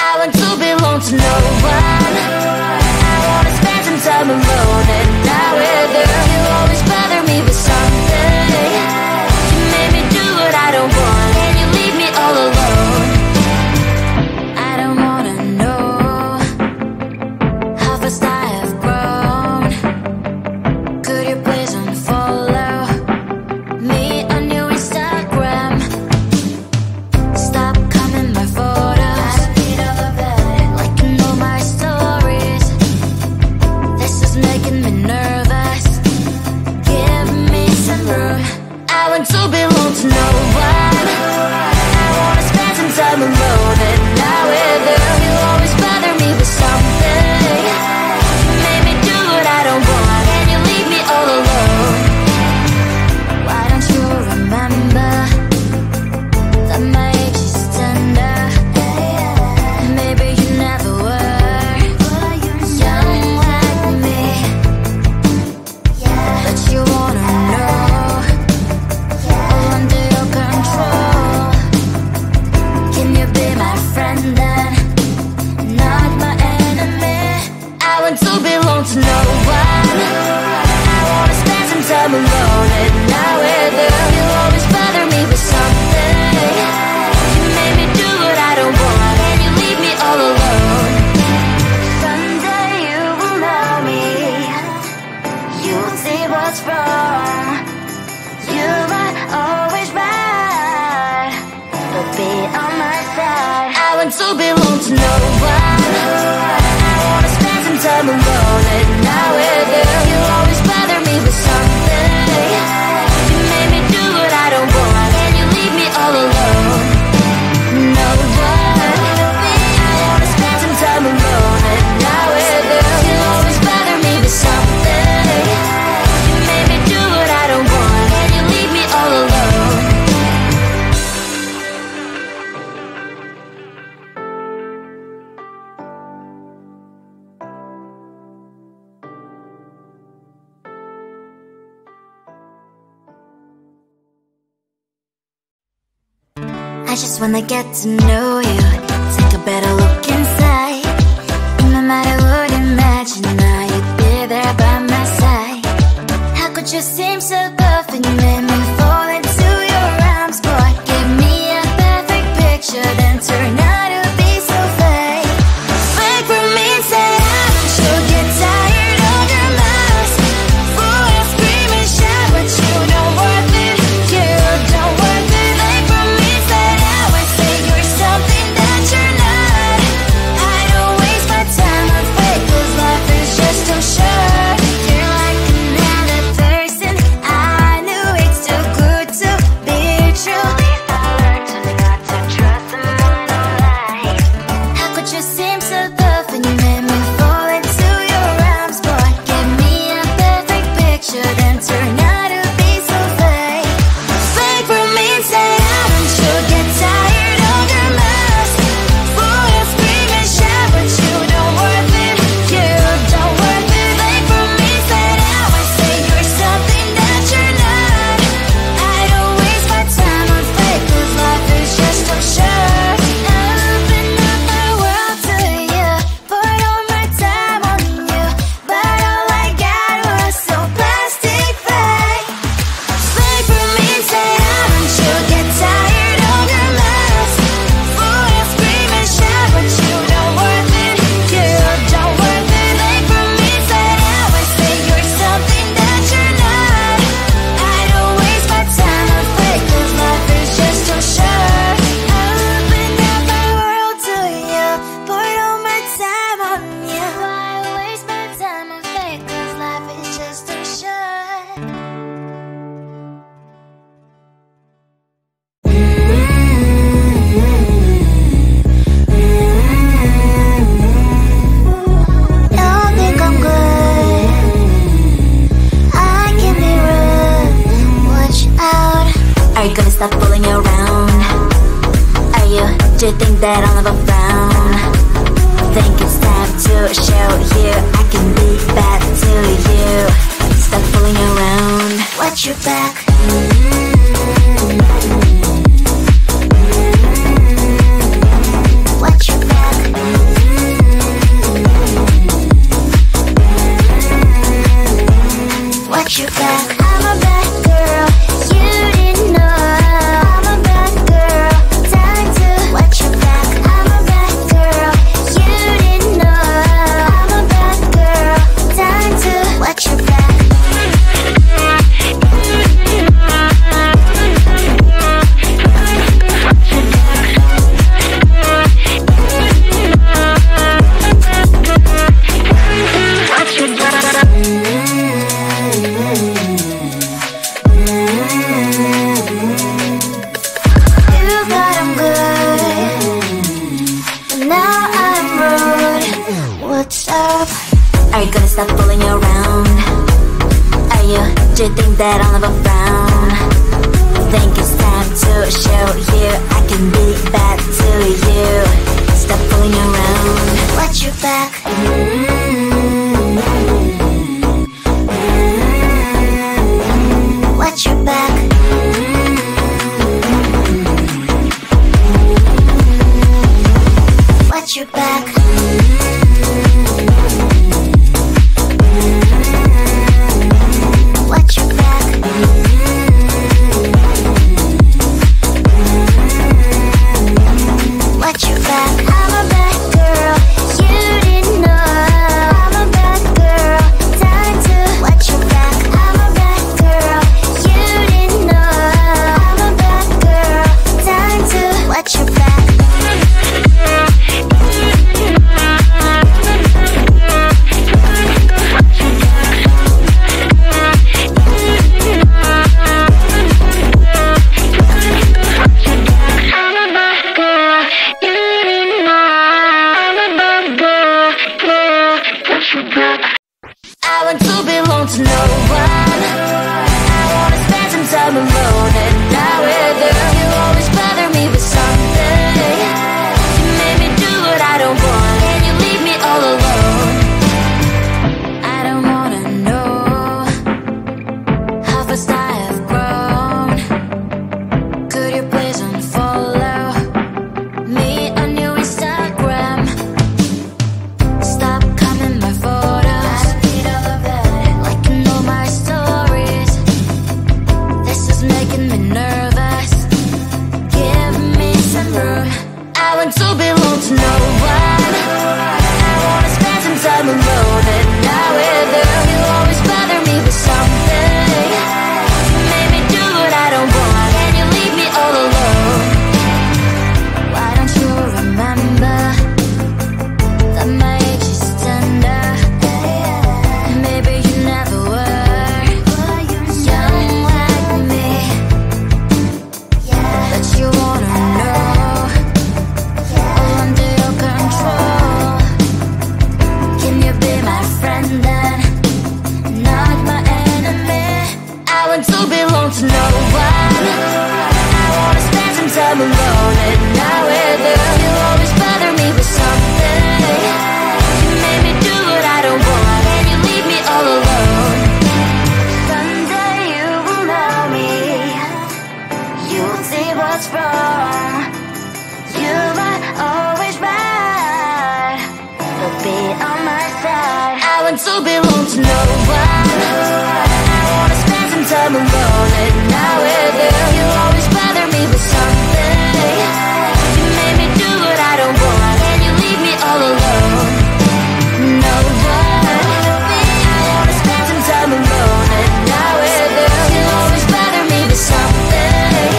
I want to belong to no one. I wanna spend some time alone and not with you. You always bother me with something. You made me do what I don't want, and you leave me all alone. I don't wanna know how fast I have grown. Could you please unfollow me on your Instagram? Stop coming my photos. I need all of that, liking all my stories. This is making me nervous. Give me some room. I want to belong to no one. I wanna spend some time alone and not with you. You always bother me with something. You made me do what I don't want, and you leave me all alone. Why don't you remember that my age is tender? Maybe you never were young like me, but you wanna know all under your control. Can you be my friend then, not my enemy? I want to belong to no one. I wanna spend some time alone and not with you. You always bother me with something. You made me do what I don't want, and you leave me all alone. Someday you will know me. You'll see what's wrong. You might always right, but be on my side. I want to belong to no one. I wanna spend some time alone and not with you. You always bother me with something. You made me do what I don't want, and you leave me all alone. No one. I wanna spend some time alone and not with you. You always bother me with something. You made me do what I don't want, and you leave me all alone. I just wanna get to know you, take a better look inside. No matter what you imagine, now you'd be there by my side. How could you seem so perfect, you made me fall into your arms, boy. Give me a perfect picture, then turn out to be so fake. Fake for me, say I should get tired of your lies. Fool, scream and shout, but you don't worth it. You don't worth it. Fake for me, say I would say you're something that you're not. I don't waste my time on fake, 'cause life is just too short. You're like another person. I knew it's too good to be true. I learned to not to trust someone online. How could you seem so perfect, you made me fall into your arms, boy. Give me a perfect picture, then turn out to be so fake. Fake for me, say I should get tired of your lies. Fool, scream and shout, but you don't worth it. You don't worth it. Fake for me, say I would say you're something that you're not. I don't waste my time on fake, 'cause life is just too short. I open up my world to you, poured all my time on you, but all I got was so plastic fake. Fake for me, say I should get tired of your lies. Fool, scream and shout, but you don't worth it. You don't worth it. Fake for me, say I would say you're something that you're not. I don't waste my time on fake, 'cause life is just too short. I open up my world to you, poured all my time on you. Why waste my time on fake, 'cause life is just too short. Don't think I'm good, I can be rude. Watch out. Are you gonna stop fooling around? Are you, do you think that I'll never frown? Think it's time to show you I can be bad to you. Stop fooling around. Watch your back. Watch your back. Are you gonna stop fooling around? Do you think that I'll never frown? Think it's time to show you I can be bad to you. Stop fooling around. Watch your back. Watch your back. Watch your back. Watch your back. Watch your back. I'm a bad girl, you didn't know. I'm a bad girl, time to watch your back. I'm a bad girl, you didn't know. I'm a bad girl, time to watch your back. I want to belong to no one. I wanna spend some time alone and not with you. You always bother me with something. You made me do what I don't want, and you leave me all alone. I don't wanna know how fast I have grown. Could you please unfollow me on your Instagram? Stop coming my photos, like you know my stories. This is making me nervous. Give me some room. I want to belong to no one. I wanna spend some time alone and not with you. You always bother me with something. You made me do what I don't want, and you leave me all alone. Why don't you remember that my age is tender? Maybe you never were young like me, but you wanna know all under your control. Can you be my friend then, not my enemy? I want to belong to no one. I wanna spend some time alone and not with you. You always bother me with something. You made me do what I don't want, and you leave me all alone. Someday you will know me. You'll see what's wrong. You might always right, but be on my side. I want to belong to no one. I wanna spend some time alone and not with you. You always bother me with something. You made me do what I don't want, and you leave me all alone. No one. I wanna spend some time alone and not with you. You always bother me with something.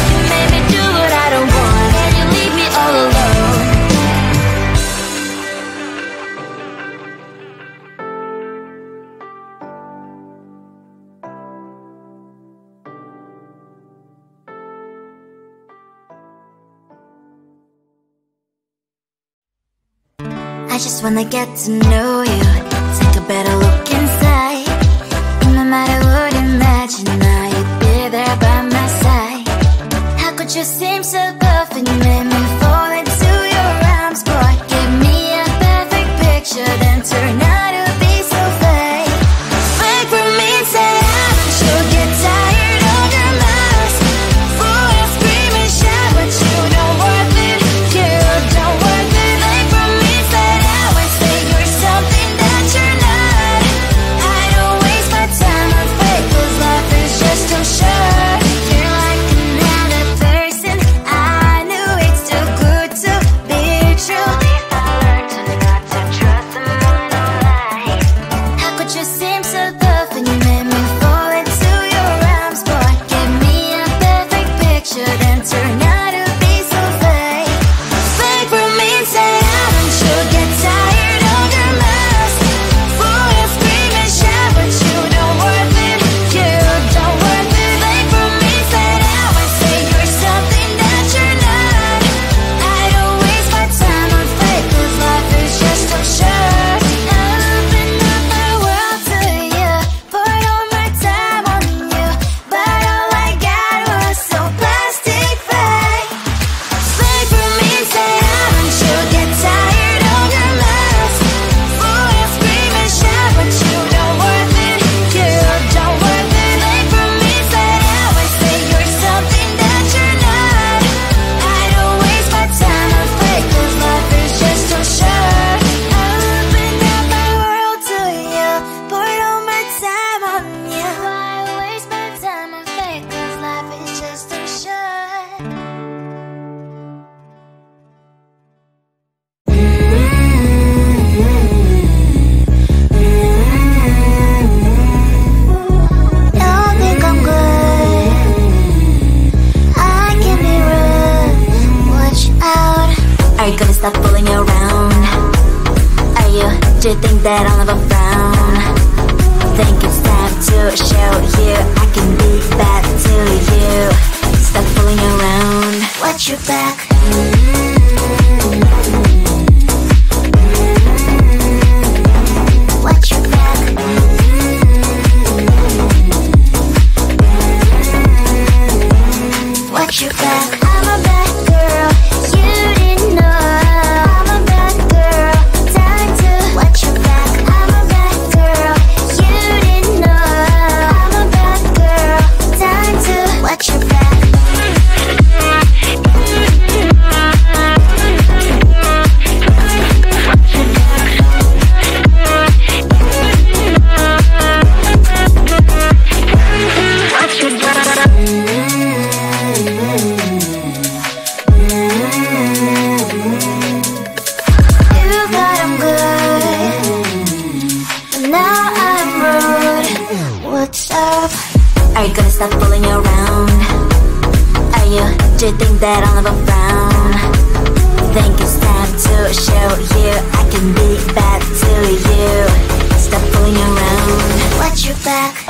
You made me do what I don't want, and you leave me all alone. I just wanna get to know you, take a better look inside. No matter what, imagine now you'd be there by my side. How could you seem so perfect, you made me fall into your arms, boy. Give me a perfect picture, then turn out to be so fake. Fake for me, say haven't you get tired of your lies? Fool and scream and shout, but you don't worth it. You don't worth it. Fake for me, say always say you're something that you're not. I don't waste my time on fake, 'cause life is just too short. You're like another person I knew it's too stop fooling around? Do you think that I'll never frown? Think it's time to show you I can be bad to you. Stop fooling around. Watch your back. Watch your back. Watch your back. I'm a bad girl, you didn't know. I'm a bad girl, time to watch your back. I'm a bad girl, you didn't know. I'm a bad girl, time to watch your back. Are you gonna stop fooling around? Do you think that I'll never frown? Think it's time to show you I can be bad to you. Stop fooling around. Watch your back.